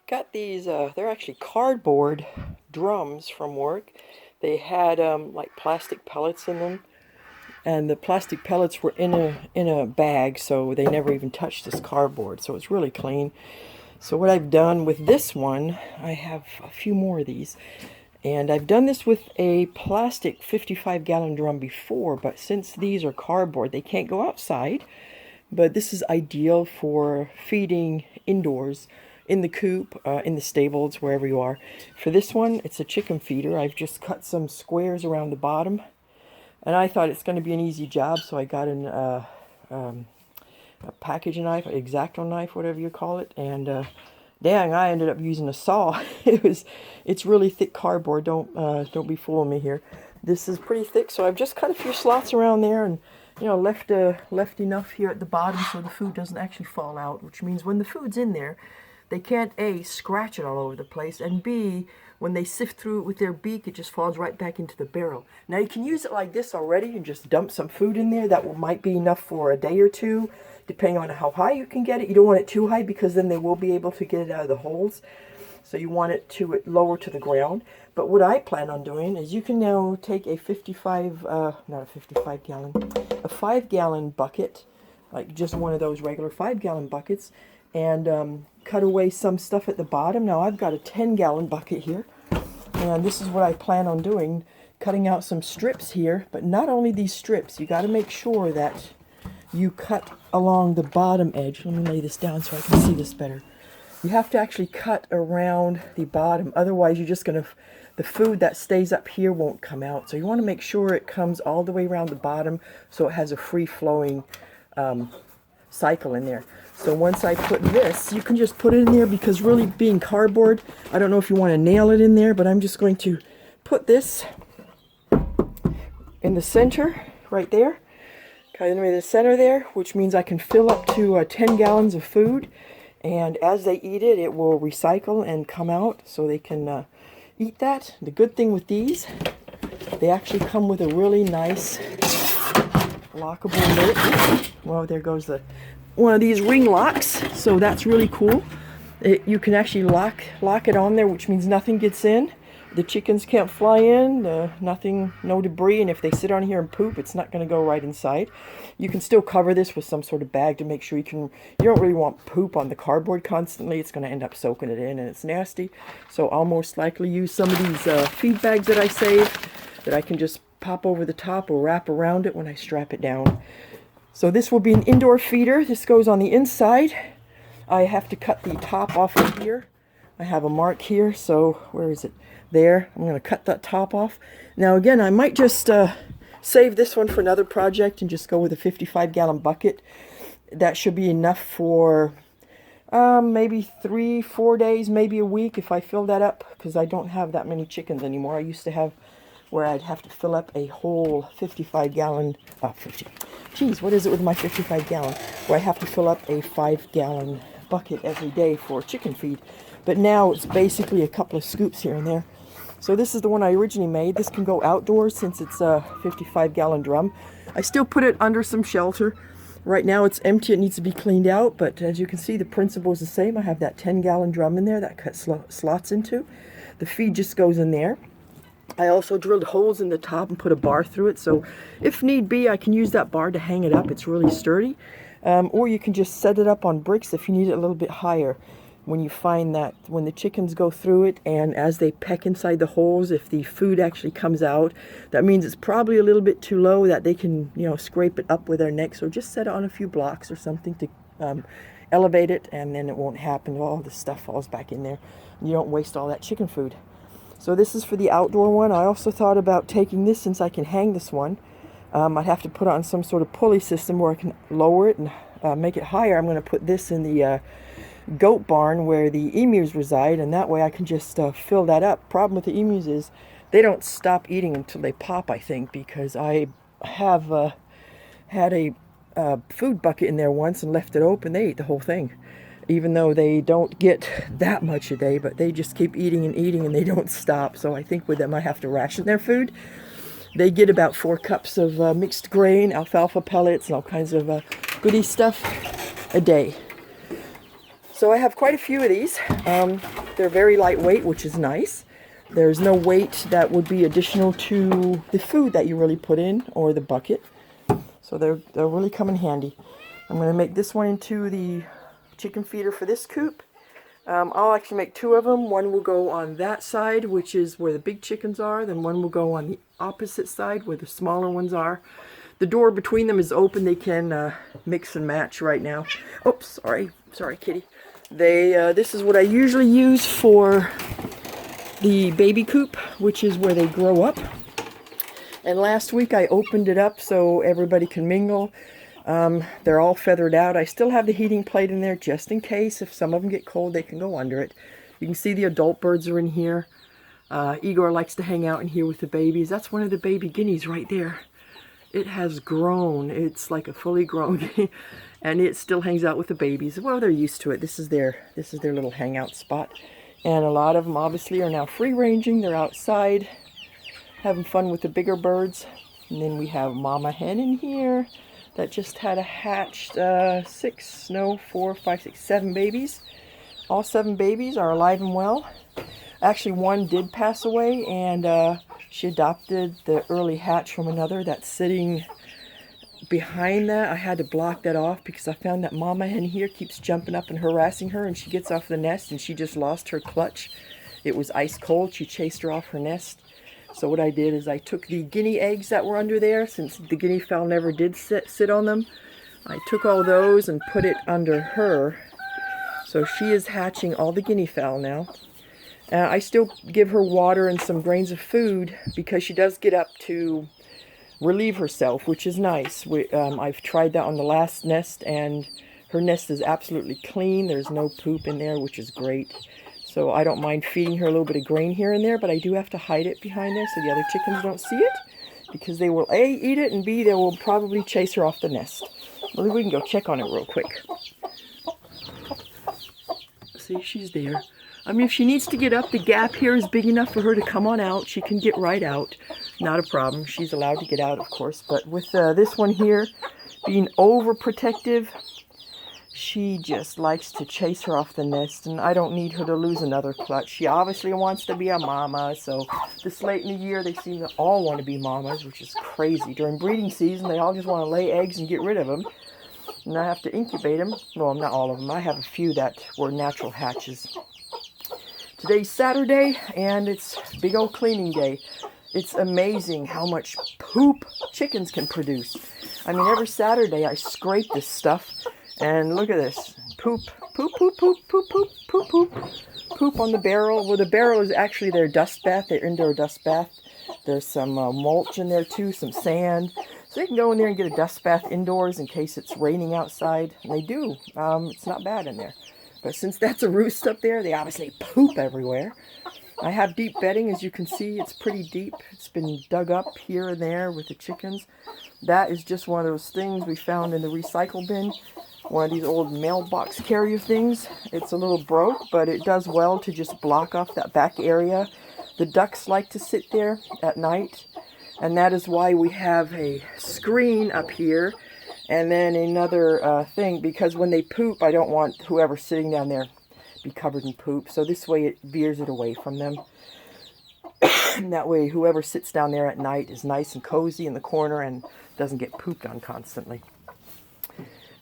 Got these, they're actually cardboard drums from work. They had like plastic pellets in them, and the plastic pellets were in a bag, so they never even touched this cardboard. So it's really clean. So what I've done with this one, I have a few more of these, and I've done this with a plastic 55-gallon drum before, but since these are cardboard, they can't go outside. But this is ideal for feeding indoors, in the coop, in the stables, wherever you are. For this one, it's a chicken feeder. I've just cut some squares around the bottom, and I thought it's going to be an easy job, so I got a packaging knife, an X-Acto knife, whatever you call it, and dang, I ended up using a saw. It's really thick cardboard. Don't be fooling me here. This is pretty thick, so I've just cut a few slots around there, and left enough here at the bottom so the food doesn't actually fall out, which means when the food's in there, they can't A, scratch it all over the place, and B, when they sift through it with their beak, it just falls right back into the barrel. Now you can use it like this already and just dump some food in there. That might be enough for a day or two, depending on how high you can get it. You don't want it too high because then they will be able to get it out of the holes. So you want it to lower to the ground. But what I plan on doing is you can now take a 5-gallon bucket, like just one of those regular 5-gallon buckets, and cut away some stuff at the bottom. Now I've got a 10-gallon bucket here, and this is what I plan on doing, cutting out some strips here. But not only these strips, you got to make sure that you cut along the bottom edge. Let me lay this down so I can see this better. You have to actually cut around the bottom, otherwise you're just going to, the food that stays up here won't come out. So you want to make sure it comes all the way around the bottom so it has a free-flowing cycle in there. So once I put this, you can just put it in there, because really being cardboard, I don't know if you want to nail it in there, but I'm just going to put this in the center right there, kind of in the center there, which means I can fill up to 10 gallons of food. And as they eat it, it will recycle and come out so they can eat that. The good thing with these, they actually come with a really nice lockable lid. Well, there goes one of these ring locks, so that's really cool. You can actually lock it on there, which means nothing gets in. The chickens can't fly in, no debris, and if they sit on here and poop, it's not going to go right inside. You can still cover this with some sort of bag to make sure you don't really want poop on the cardboard constantly. It's going to end up soaking it in, and it's nasty. So I'll most likely use some of these feed bags that I save, that I can just pop over the top or wrap around it when I strap it down. So this will be an indoor feeder. This goes on the inside. I have to cut the top off of here. I have a mark here, so where is it? There. I'm going to cut that top off. Now again, I might just save this one for another project and just go with a 55-gallon bucket. That should be enough for maybe 3-4 days, maybe a week if I fill that up, because I don't have that many chickens anymore. I used to have where I'd have to fill up a whole 55-gallon, geez, what is it with my 55-gallon? Where I have to fill up a 5-gallon bucket every day for chicken feed. But now it's basically a couple of scoops here and there. So this is the one I originally made. This can go outdoors since it's a 55-gallon drum. I still put it under some shelter. Right now it's empty. It needs to be cleaned out. But as you can see, the principle is the same. I have that 10-gallon drum in there that cut slots into. The feed just goes in there. I also drilled holes in the top and put a bar through it. So if need be, I can use that bar to hang it up. It's really sturdy. Or you can just set it up on bricks if you need it a little bit higher. When you find that when the chickens go through it and as they peck inside the holes, if the food actually comes out, that means it's probably a little bit too low, that they can, scrape it up with their neck. So just set it on a few blocks or something to elevate it, and then it won't happen. All the stuff falls back in there. You don't waste all that chicken food. So this is for the outdoor one. I also thought about taking this, since I can hang this one. I'd have to put on some sort of pulley system where I can lower it and make it higher. I'm going to put this in the goat barn where the emus reside, and that way I can just fill that up. Problem with the emus is they don't stop eating until they pop, I think, because I have had a food bucket in there once and left it open. They ate the whole thing, even though they don't get that much a day, but they just keep eating and eating and they don't stop. So I think with them I have to ration their food. They get about 4 cups of mixed grain, alfalfa pellets, and all kinds of goody stuff a day. So I have quite a few of these. They're very lightweight, which is nice. There's no weight that would be additional to the food that you really put in or the bucket. So they'll really come in handy. I'm going to make this one into the chicken feeder for this coop. I'll actually make two of them. One will go on that side, which is where the big chickens are. Then one will go on the opposite side where the smaller ones are. The door between them is open. They can mix and match right now. Oops, sorry, kitty. This is what I usually use for the baby coop, which is where they grow up. And last week I opened it up so everybody can mingle. They're all feathered out. I still have the heating plate in there just in case. If some of them get cold, they can go under it. You can see the adult birds are in here. Igor likes to hang out in here with the babies. That's one of the baby guineas right there. It has grown. It's like a fully grown guinea, and it still hangs out with the babies. Well, they're used to it. This is their little hangout spot. And a lot of them obviously are now free ranging. They're outside having fun with the bigger birds. And then we have mama hen in here that just had a hatched 4, 5, 6, 7 babies. All 7 babies are alive and well. Actually, one did pass away, and she adopted the early hatch from another that's sitting behind that. I had to block that off because I found that mama hen here keeps jumping up and harassing her, and she gets off the nest and she just lost her clutch. It was ice cold. She chased her off her nest. So what I did is I took the guinea eggs that were under there, since the guinea fowl never did sit on them. I took all those and put it under her. So she is hatching all the guinea fowl now. I still give her water and some grains of food because she does get up to relieve herself, which is nice. I've tried that on the last nest, and her nest is absolutely clean. There's no poop in there, which is great. So I don't mind feeding her a little bit of grain here and there, but I do have to hide it behind there so the other chickens don't see it, because they will A, eat it, and B, they will probably chase her off the nest. Well, we can go check on it real quick. See, she's there. I mean, if she needs to get up, the gap here is big enough for her to come on out. She can get right out. Not a problem. She's allowed to get out, of course. But with this one here being overprotective, she just likes to chase her off the nest, and I don't need her to lose another clutch. She obviously wants to be a mama, so this late in the year, they seem to all want to be mamas, which is crazy. During breeding season, they all just want to lay eggs and get rid of them, and I have to incubate them. Well, not all of them. I have a few that were natural hatches. Today's Saturday, and it's big old cleaning day. It's amazing how much poop chickens can produce. I mean, every Saturday I scrape this stuff, and look at this. Poop, poop, poop, poop, poop, poop, poop, poop. Poop on the barrel. Well, the barrel is actually their dust bath, their indoor dust bath. There's some mulch in there too, some sand. So they can go in there and get a dust bath indoors in case it's raining outside. And they do. It's not bad in there. But since that's a roost up there, they obviously poop everywhere. I have deep bedding, as you can see. It's pretty deep. It's been dug up here and there with the chickens. That is just one of those things we found in the recycle bin. One of these old mailbox carrier things. It's a little broke, but it does well to just block off that back area. The ducks like to sit there at night, and that is why we have a screen up here. And then another thing, because when they poop, I don't want whoever's sitting down there be covered in poop. So this way it veers it away from them. And that way whoever sits down there at night is nice and cozy in the corner and doesn't get pooped on constantly.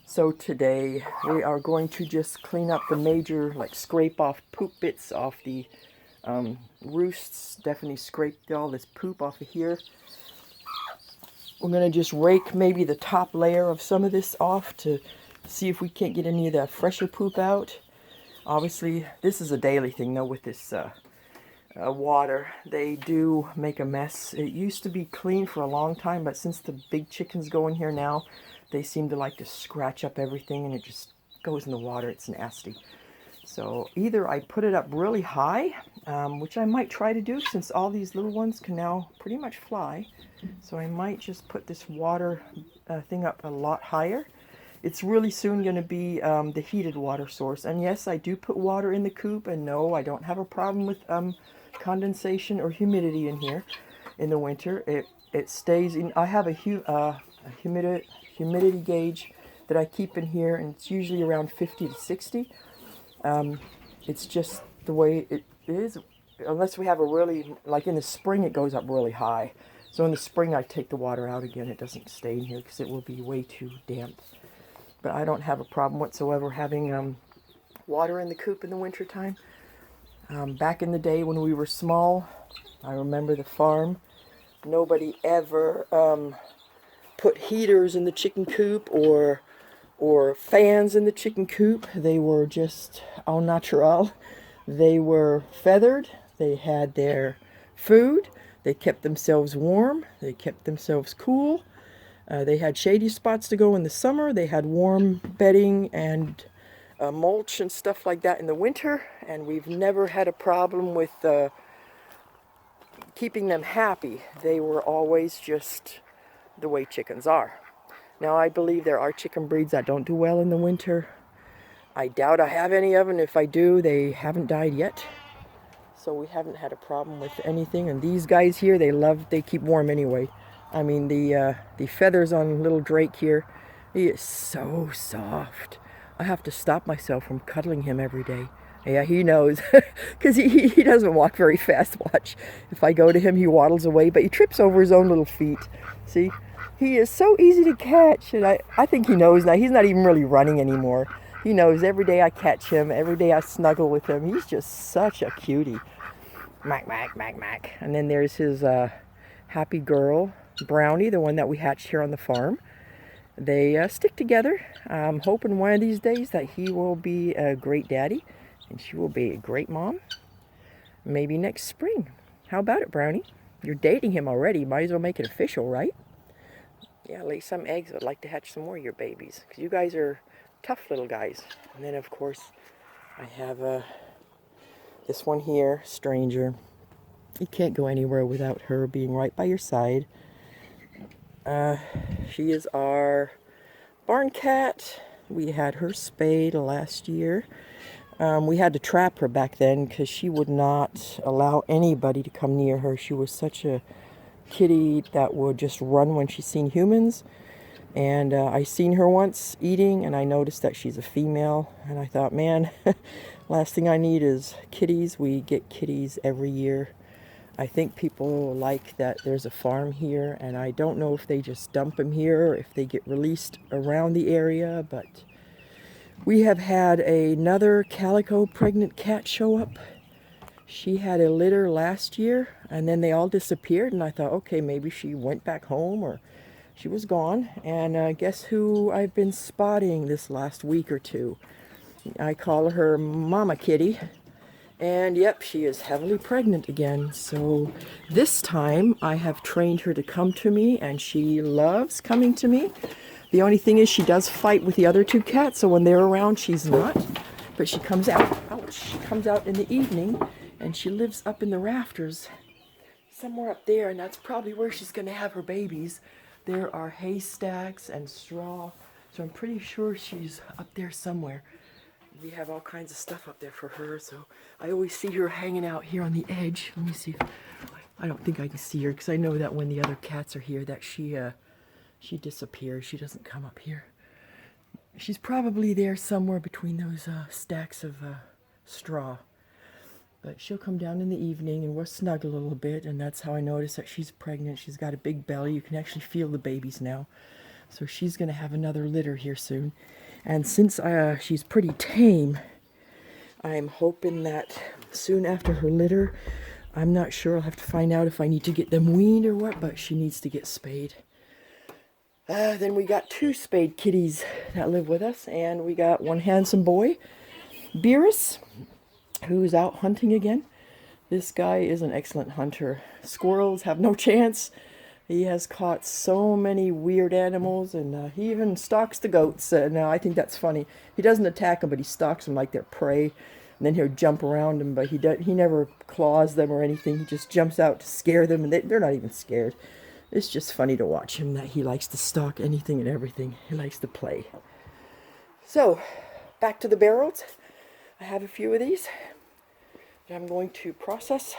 So today we are going to just clean up the major, like scrape off poop bits off the roosts. Definitely scrape all this poop off of here. We're going to just rake maybe the top layer of some of this off to see if we can't get any of the fresher poop out. Obviously, this is a daily thing though with this water. They do make a mess. It used to be clean for a long time, but since the big chickens go in here now, they seem to like to scratch up everything and it just goes in the water. It's nasty. So either I put it up really high, which I might try to do since all these little ones can now pretty much fly. So I might just put this water thing up a lot higher. It's really soon going to be the heated water source. And yes, I do put water in the coop, and no, I don't have a problem with condensation or humidity in here in the winter. It stays in. I have a humidity gauge that I keep in here, and it's usually around 50 to 60. It's just the way it is. Unless we have a really, like in the spring, it goes up really high. So in the spring, I take the water out again. It doesn't stay in here because it will be way too damp. But I don't have a problem whatsoever having water in the coop in the wintertime. Back in the day when we were small, I remember the farm. Nobody ever put heaters in the chicken coop or fans in the chicken coop. They were just au natural. They were feathered. They had their food. They kept themselves warm. They kept themselves cool. They had shady spots to go in the summer. They had warm bedding and mulch and stuff like that in the winter. And we've never had a problem with keeping them happy. They were always just the way chickens are. Now, I believe there are chicken breeds that don't do well in the winter. I doubt I have any of them. If I do, they haven't died yet. So we haven't had a problem with anything. And these guys here, they keep warm anyway. I mean, the feathers on little Drake here, he is so soft. I have to stop myself from cuddling him every day. Yeah, he knows, because he doesn't walk very fast. Watch. If I go to him, he waddles away, but he trips over his own little feet. See? He is so easy to catch, and I think he knows now. He's not even really running anymore. He knows every day I catch him, every day I snuggle with him. He's just such a cutie. Mac, mac, mac, mac. And then there's his happy girl, Brownie, the one that we hatched here on the farm. They stick together. I'm hoping one of these days that he will be a great daddy, and she will be a great mom. Maybe next spring. How about it, Brownie? You're dating him already. Might as well make it official, right? Yeah, lay some eggs. I'd like to hatch some more of your babies, because you guys are tough little guys. And then, of course, I have this one here, Stranger. You can't go anywhere without her being right by your side. She is our barn cat. We had her spayed last year. We had to trap her back then because she would not allow anybody to come near her. She was such a kitty that would just run when she's seen humans. And I seen her once eating, and I noticed that she's a female. And I thought, man, last thing I need is kitties. We get kitties every year. I think people like that there's a farm here, and I don't know if they just dump them here or if they get released around the area, but we have had another calico pregnant cat show up. She had a litter last year, and then they all disappeared, and I thought, okay, maybe she went back home or she was gone. And guess who I've been spotting this last week or two? I call her Mama Kitty. And yep, she is heavily pregnant again. So this time I have trained her to come to me, and she loves coming to me. The only thing is she does fight with the other two cats, so when they're around she's not. But she comes out, ouch, she comes out in the evening, and she lives up in the rafters somewhere up there, and that's probably where she's going to have her babies. There are haystacks and straw, so I'm pretty sure she's up there somewhere. We have all kinds of stuff up there for her, so I always see her hanging out here on the edge. Let me see. I don't think I can see her because I know that when the other cats are here that she disappears. She doesn't come up here. She's probably there somewhere between those stacks of straw. But she'll come down in the evening and we'll snuggle a little bit, and that's how I notice that she's pregnant. She's got a big belly. You can actually feel the babies now. So she's going to have another litter here soon. And since she's pretty tame, I'm hoping that soon after her litter, I'm not sure, I'll have to find out if I need to get them weaned or what, but she needs to get spayed. Then we got two spayed kitties that live with us, and we got one handsome boy, Beerus, who's out hunting again. This guy is an excellent hunter. Squirrels have no chance. He has caught so many weird animals, and he even stalks the goats. Now, I think that's funny. He doesn't attack them, but he stalks them like they're prey. And then he'll jump around them, but he never claws them or anything. He just jumps out to scare them, and they're not even scared. It's just funny to watch him, that he likes to stalk anything and everything. He likes to play. So, back to the barrels. I have a few of these that I'm going to process.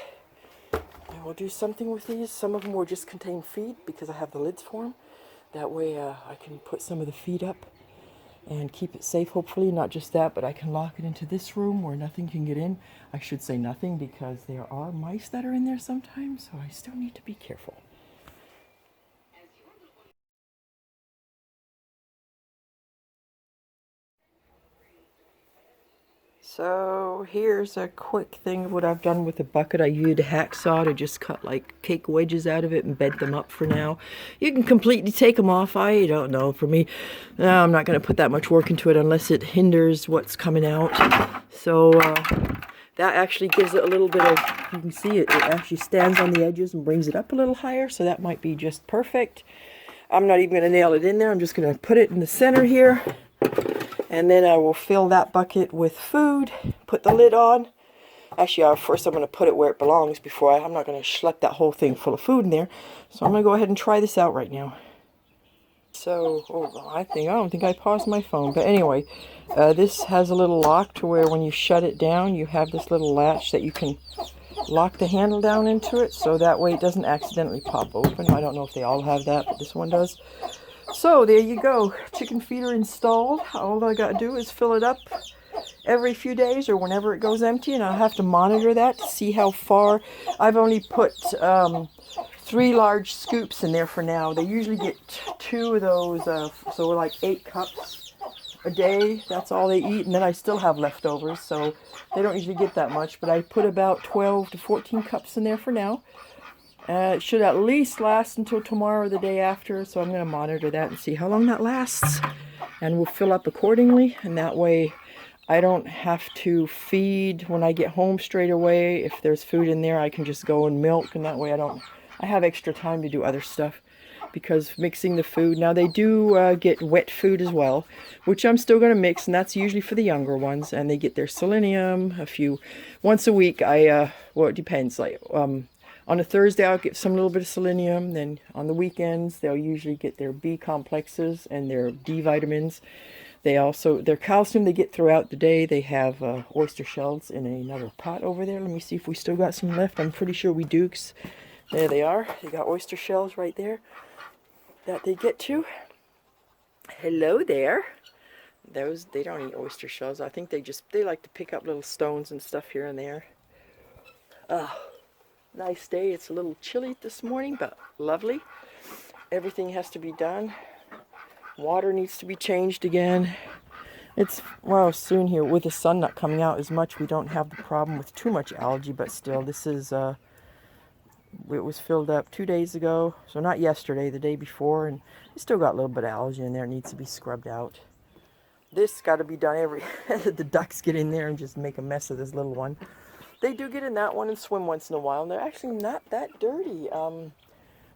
I will do something with these. Some of them will just contain feed because I have the lids for them. That way I can put some of the feed up. and keep it safe, hopefully. Not just that, but I can lock it into this room where nothing can get in. I should say nothing, because there are mice that are in there sometimes, so I still need to be careful. So here's a quick thing of what I've done with the bucket. I used a hacksaw to just cut like cake wedges out of it and bed them up for now. You can completely take them off. I don't know. For me, no, I'm not going to put that much work into it unless it hinders what's coming out. So that actually gives it a little bit of, you can see it actually stands on the edges and brings it up a little higher. So that might be just perfect. I'm not even going to nail it in there. I'm just going to put it in the center here. And then I will fill that bucket with food, put the lid on. Actually, first I'm going to put it where it belongs before I'm not going to schlep that whole thing full of food in there. So I'm going to go ahead and try this out right now. So, I don't think I paused my phone. But anyway, this has a little lock to where when you shut it down, you have this little latch that you can lock the handle down into it. So that way it doesn't accidentally pop open. I don't know if they all have that, but this one does. So there you go, chicken feeder installed. All I got to do is fill it up every few days or whenever it goes empty, and I'll have to monitor that to see how far. I've only put 3 large scoops in there for now. They usually get 2 of those, so like 8 cups a day. That's all they eat, and then I still have leftovers, so they don't usually get that much, but I put about 12 to 14 cups in there for now. It should at least last until tomorrow or the day after, so I'm going to monitor that and see how long that lasts. And we'll fill up accordingly, and that way I don't have to feed when I get home straight away. If there's food in there, I can just go and milk, and that way I have extra time to do other stuff. Because mixing the food, now they do get wet food as well, which I'm still going to mix, and that's usually for the younger ones, and they get their selenium once a week. Well, it depends, like on a Thursday, I'll get some little bit of selenium. Then on the weekends, they'll usually get their B complexes and their D vitamins. Their calcium they get throughout the day. They have oyster shells in another pot over there. Let me see if we still got some left. I'm pretty sure we do. There they are. They got oyster shells right there that they get to. Hello there. They don't eat oyster shells. I think they like to pick up little stones and stuff here and there. Nice day. It's a little chilly this morning, but lovely. Everything has to be done. Water needs to be changed again. It's, well, soon here with the sun not coming out as much, we don't have the problem with too much algae, but still, this is, it was filled up 2 days ago, so not yesterday, the day before, and it's still got a little bit of algae in there. It needs to be scrubbed out. This got to be done the ducks get in there and just make a mess of this little one. They do get in that one and swim once in a while, and they're actually not that dirty.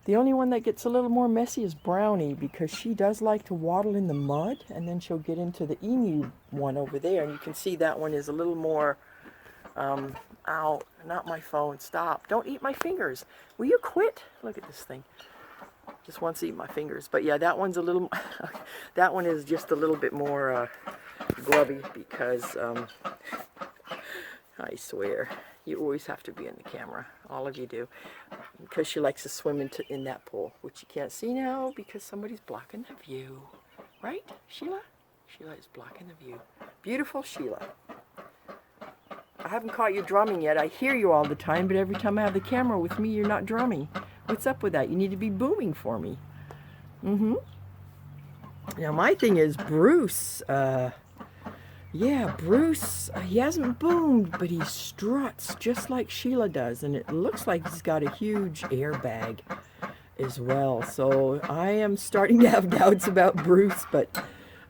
The only one that gets a little more messy is Brownie, because she does like to waddle in the mud, and then she'll get into the emu one over there, and you can see that one is a little more, ow, not my phone, stop, don't eat my fingers. Will you quit? Look at this thing. Just wants to eat my fingers. But yeah, that one's a little, that one is just a little bit more grubby, because, I swear, you always have to be in the camera. All of you do. Because she likes to swim in that pool, which you can't see now because somebody's blocking the view. Right, Sheila? Sheila is blocking the view. Beautiful Sheila. I haven't caught you drumming yet. I hear you all the time, but every time I have the camera with me, you're not drumming. What's up with that? You need to be booming for me. Now, my thing is Bruce, yeah, Bruce, he hasn't boomed, but he struts just like Sheila does, and it looks like he's got a huge airbag as well. So I am starting to have doubts about Bruce, but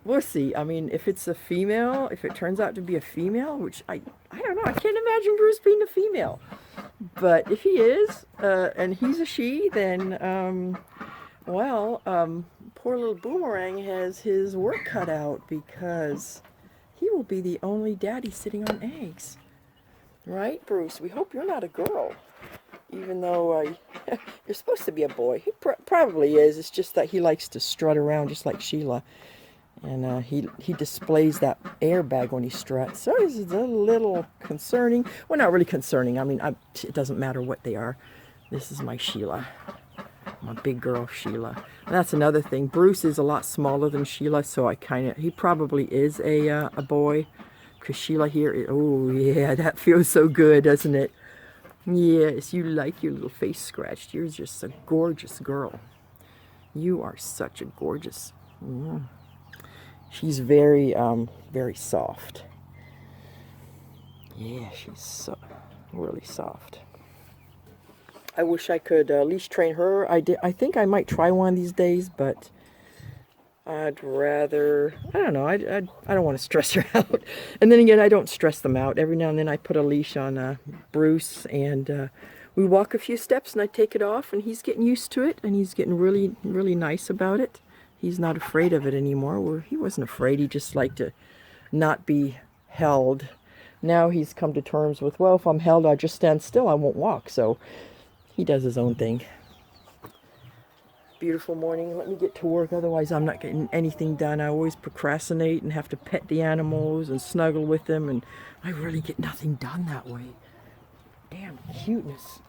we'll see. I mean, if it's a female, if it turns out to be a female, which I don't know, I can't imagine Bruce being a female. But if he is, and he's a she, then, poor little Boomerang has his work cut out, because he will be the only daddy sitting on eggs. Right, Bruce? We hope you're not a girl. Even though you're supposed to be a boy. He probably is. It's just that he likes to strut around just like Sheila. And he displays that airbag when he struts. So it's a little concerning. Well, not really concerning. I mean, it doesn't matter what they are. This is my Sheila. my big girl Sheila. And that's another thing. Bruce is a lot smaller than Sheila, so he probably is a boy. Because Sheila here, oh yeah, that feels so good, doesn't it? Yes, you like your little face scratched. You're just a gorgeous girl. You are such a gorgeous. She's very, very soft. Yeah, she's so really soft. I wish I could at least train her. I think I might try one of these days, but I'd rather, I don't know, I don't want to stress her out. And then again, I don't stress them out. Every now and then I put a leash on Bruce, and we walk a few steps and I take it off, and he's getting used to it, and he's getting really, really nice about it. He's not afraid of it anymore. Well, he wasn't afraid. He just liked to not be held. Now he's come to terms with, well, if I'm held, I'll just stand still. I won't walk. So he does his own thing. Beautiful morning. Let me get to work, otherwise I'm not getting anything done. I always procrastinate and have to pet the animals and snuggle with them, and I really get nothing done that way. Damn cuteness.